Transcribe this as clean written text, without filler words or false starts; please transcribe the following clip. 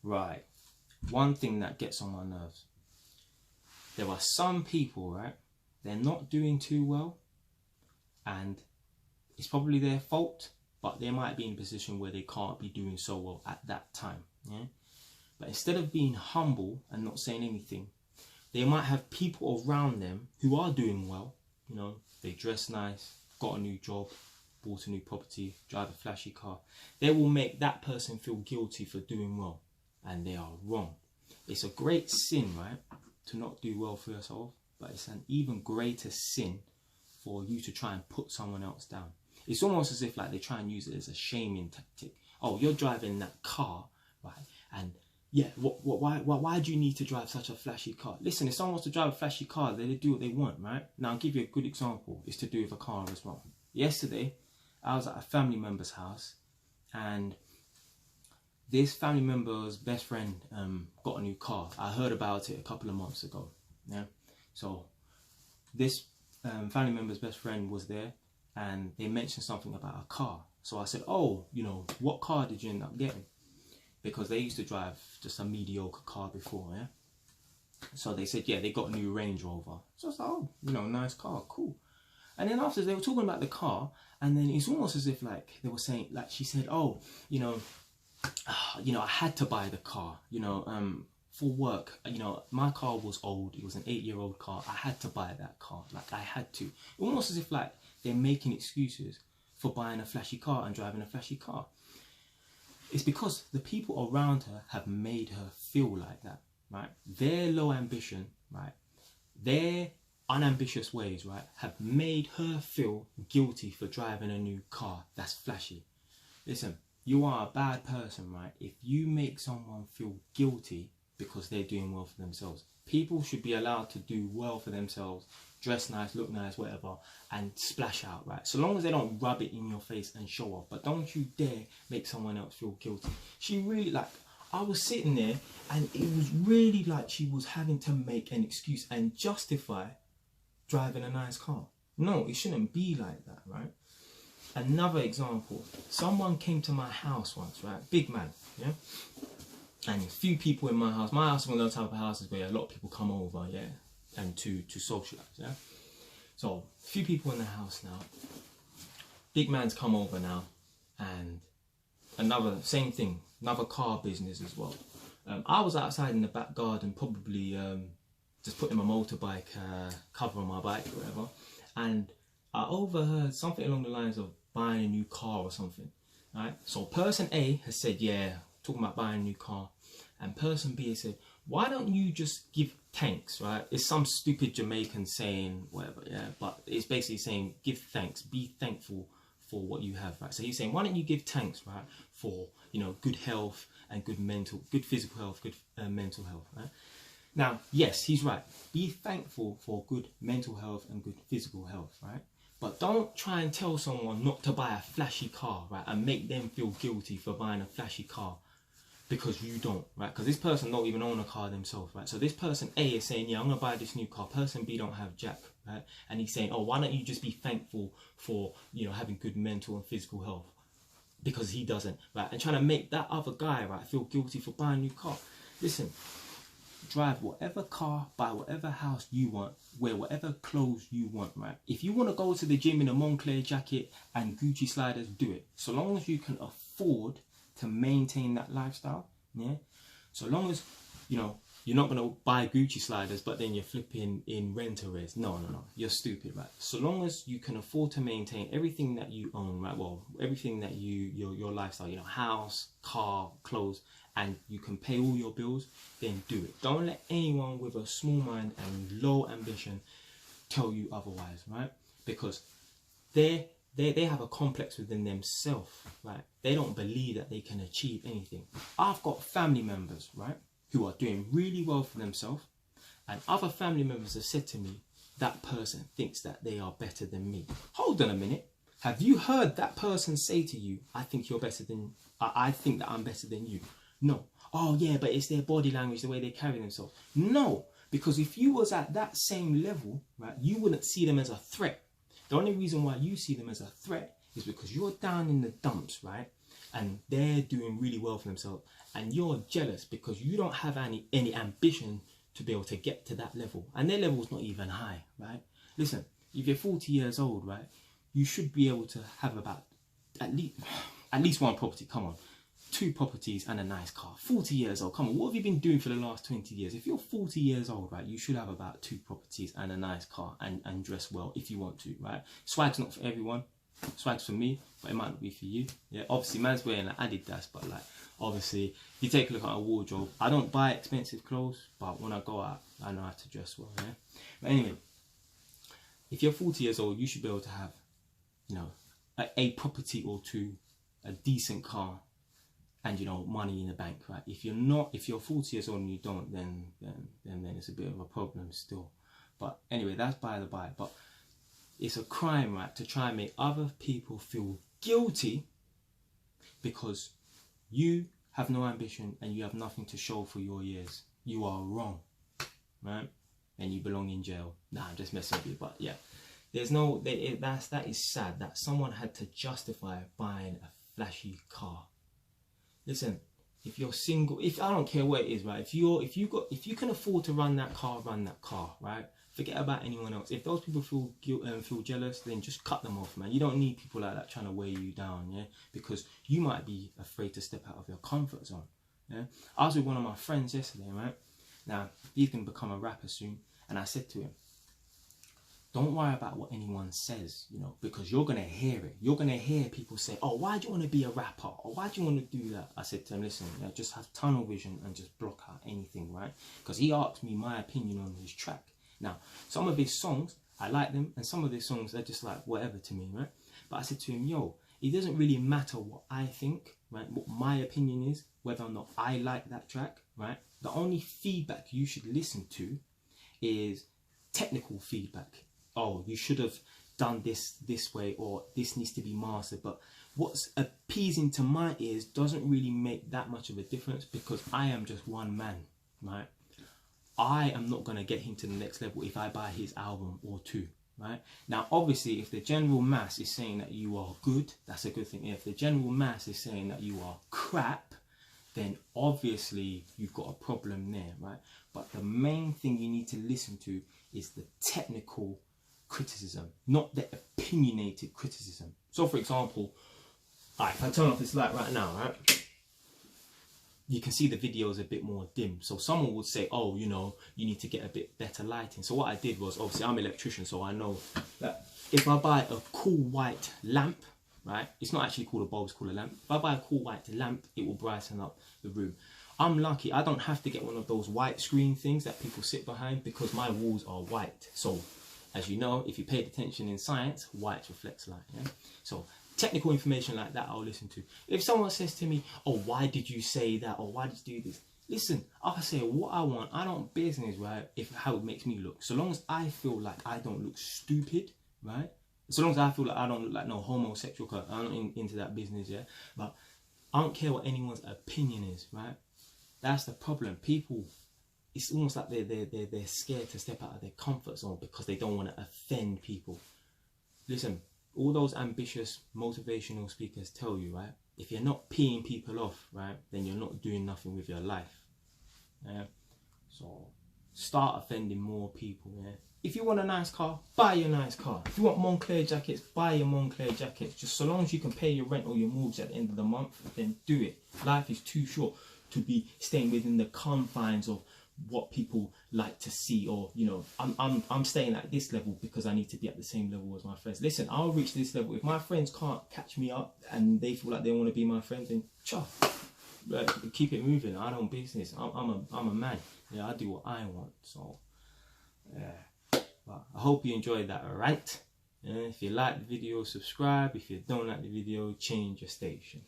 Right. One thing that gets on my nerves. There are some people, right? They're not doing too well, and it's probably their fault, but they might be in a position where they can't be doing so well at that time. Yeah. But instead of being humble and not saying anything, they might have people around them who are doing well. You know, they dress nice, got a new job, bought a new property, drive a flashy car. They will make that person feel guilty for doing well, and they are wrong. It's a great sin, right, to not do well for yourself, but it's an even greater sin for you to try and put someone else down. It's almost as if like they try and use it as a shaming tactic. Oh, you're driving that car, right? And yeah, why do you need to drive such a flashy car? Listen, if someone wants to drive a flashy car, they do what they want, right? Now, I'll give you a good example. It's to do with a car as well. Yesterday, I was at a family member's house, and this family member's best friend got a new car. I heard about it a couple of months ago. Yeah, so this family member's best friend was there, and they mentioned something about a car. So I said, oh, you know, what car did you end up getting? Because they used to drive just a mediocre car before, yeah? So they said, yeah, they got a new Range Rover. So I was like, oh, you know, nice car, cool. And then after they were talking about the car, and then it's almost as if like they were saying, like she said, oh, you know, I had to buy the car, you know, for work. You know, my car was old. It was an 8-year-old car. I had to buy that car. Like I had to. Almost as if like they're making excuses for buying a flashy car and driving a flashy car. It's because the people around her have made her feel like that, right? Their low ambition, right? Their unambitious ways, right, have made her feel guilty for driving a new car that's flashy. Listen, you are a bad person, right? If you make someone feel guilty because they're doing well for themselves. People should be allowed to do well for themselves, dress nice, look nice, whatever, and splash out, right? So long as they don't rub it in your face and show off. But don't you dare make someone else feel guilty. She really, like, I was sitting there and it was really like she was having to make an excuse and justify driving a nice car. No, it shouldn't be like that, right? Another example, someone came to my house once, right? Big man, yeah? And a few people in my house. My house is one of those type of houses where a lot of people come over, yeah? And to socialise, yeah? So, a few people in the house now. Big man's come over now. And another, same thing, another car business as well. I was outside in the back garden, probably just putting my motorbike cover on my bike or whatever. And I overheard something along the lines of buying a new car or something, right? So person A has said, yeah, talking about buying a new car. And person B has said, why don't you just give thanks, right? It's some stupid Jamaican saying, whatever, yeah? But it's basically saying, give thanks, be thankful for what you have, right? So he's saying, why don't you give thanks, right? For, you know, good health and good physical health, good mental health, right? Now, yes, he's right. Be thankful for good mental health and good physical health, right? But don't try and tell someone not to buy a flashy car, right? And make them feel guilty for buying a flashy car because you don't, right? Because this person don't even own a car themselves, right? So this person A is saying, yeah, I'm going to buy this new car. Person B don't have jack, right? And he's saying, oh, why don't you just be thankful for, you know, having good mental and physical health? Because he doesn't, right? And trying to make that other guy, right, feel guilty for buying a new car. Listen, drive whatever car, buy whatever house you want, wear whatever clothes you want, right? If you want to go to the gym in a Moncler jacket and Gucci sliders, do it. So long as you can afford to maintain that lifestyle, yeah? So long as, you know, you're not going to buy Gucci sliders, but then you're flipping in rent-a-res. No, you're stupid, right? So long as you can afford to maintain everything that you own, right? Well, everything that your lifestyle, you know, house, car, clothes, and you can pay all your bills, then do it. Don't let anyone with a small mind and low ambition tell you otherwise, right? Because they have a complex within themselves, right? They don't believe that they can achieve anything. I've got family members, right, who are doing really well for themselves, and other family members have said to me, that person thinks that they are better than me. Hold on a minute. Have you heard that person say to you, I think you're better than, I think that I'm better than you? No. Oh yeah, but it's their body language, the way they carry themselves. No, because if you was at that same level, right, you wouldn't see them as a threat. The only reason why you see them as a threat is because you're down in the dumps, right? and they're doing really well for themselves, and you're jealous because you don't have any ambition to be able to get to that level, and their level's not even high, right? Listen, if you're 40 years old, right, you should be able to have about at least one property. Come on, 2 properties and a nice car. 40 years old, come on, what have you been doing for the last 20 years? If you're 40 years old, right, you should have about 2 properties and a nice car, and dress well if you want to, right? Swag's not for everyone. Swag's for me, but it might not be for you. Yeah, obviously man's wearing like Adidas, but like obviously if you take a look at a wardrobe, I don't buy expensive clothes, but when I go out I know how to dress well. Yeah, but anyway, if you're 40 years old, you should be able to have, you know, a property or 2, a decent car, and, you know, money in the bank, right? If you're 40 years old and you don't, then it's a bit of a problem still. But anyway, that's by the by. But it's a crime, right, to try and make other people feel guilty because you have no ambition and you have nothing to show for your years. You are wrong, right? And you belong in jail. Nah, I'm just messing with you. But yeah, that is sad that someone had to justify buying a flashy car. Listen, if you're single, I don't care what it is, right? If you can afford to run that car, right? Forget about anyone else. If those people feel jealous, then just cut them off, man. You don't need people like that trying to weigh you down, yeah? Because you might be afraid to step out of your comfort zone, yeah? I was with one of my friends yesterday, right? Now, he's going to become a rapper soon. And I said to him, don't worry about what anyone says, you know, because you're going to hear it. You're going to hear people say, oh, why do you want to be a rapper? Or why do you want to do that? I said to him, listen, you know, just have tunnel vision and just block out anything, right? Because he asked me my opinion on his track. Now, some of his songs, I like them, and some of his songs, they're just like whatever to me, right? But I said to him, yo, it doesn't really matter what I think, right? What my opinion is, whether or not I like that track, right? The only feedback you should listen to is technical feedback. Oh, you should have done this way, or this needs to be mastered. But what's appeasing to my ears doesn't really make that much of a difference, because I am just one man, right? I am not going to get him to the next level if I buy his album or 2, right? Now, obviously, if the general mass is saying that you are good, that's a good thing. If the general mass is saying that you are crap, then obviously you've got a problem there, right? But the main thing you need to listen to is the technical criticism, not the opinionated criticism. So, for example, if I turn off this light right now, right, you can see the video is a bit more dim. So someone would say, oh, you know, you need to get a bit better lighting. So what I did was, obviously I'm an electrician, so I know that if I buy a cool white lamp, right, it's not actually called a bulb, it's called a lamp. If I buy a cool white lamp, it will brighten up the room. I'm lucky, I don't have to get one of those white screen things that people sit behind, because my walls are white. So, as you know, if you paid attention in science, white reflects light, yeah? So, technical information like that I'll listen to. If someone says to me, oh, why did you say that, or why did you do this? Listen, I'll say what I want. I don't business, right, if how it makes me look. So long as I feel like I don't look stupid, right? So long as I feel like I don't look like no homosexual, cause I'm not into that business, yeah? But I don't care what anyone's opinion is, right? That's the problem. People, it's almost like they're scared to step out of their comfort zone because they don't want to offend people. Listen, all those ambitious motivational speakers tell you, right, if you're not peeing people off, right, then you're not doing nothing with your life. Yeah? So start offending more people. Yeah? If you want a nice car, buy your nice car. If you want Moncler jackets, buy your Moncler jackets. Just so long as you can pay your rent or your mortgage at the end of the month, then do it. Life is too short to be staying within the confines of what people like to see, or, you know, I'm staying at this level because I need to be at the same level as my friends. Listen, I'll reach this level. If my friends can't catch me up and they feel like they want to be my friend, then keep it moving. I don't business. I'm a man. Yeah, I do what I want. So yeah, but I hope you enjoyed that rant. Yeah, if you like the video, subscribe. If you don't like the video, change your station.